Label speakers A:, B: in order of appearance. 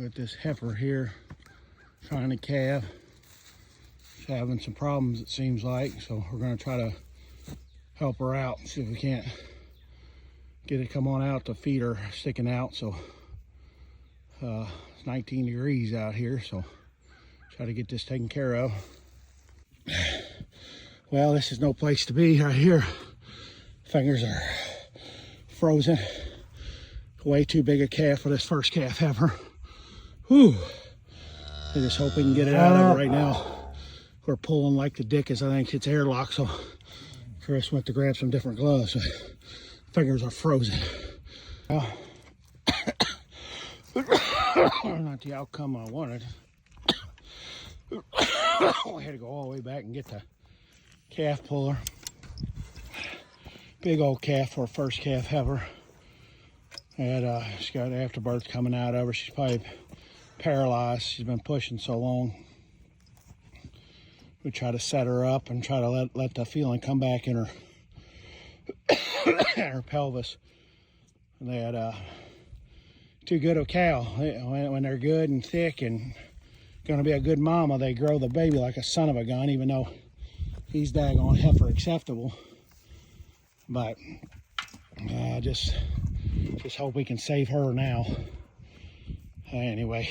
A: Got this heifer here trying to calve. She's having some problems, it seems like, so we're going to try to help her out, see if we can't get it come on out. The feet are sticking out, so it's 19 degrees out here, so try to get this taken care of. Well, this is no place to be right here. Fingers are frozen. Way too big a calf for this first calf ever. Whew. I just hope we can get it out of it right now. We're pulling like the dick, as I think it's airlock, so Chris went to grab some different gloves. So fingers are frozen. Well, not the outcome I wanted. I had to go all the way back and get the calf puller. Big old calf for a first calf ever. And she's got afterbirth coming out of her. She's probably paralyzed. She's been pushing so long. We try to set her up and try to let the feeling come back in her her pelvis. And they had too good a cow. When they're good and thick and gonna be a good mama, they grow the baby like a son of a gun, even though he's daggone heifer acceptable. But just hope we can save her now. Anyway.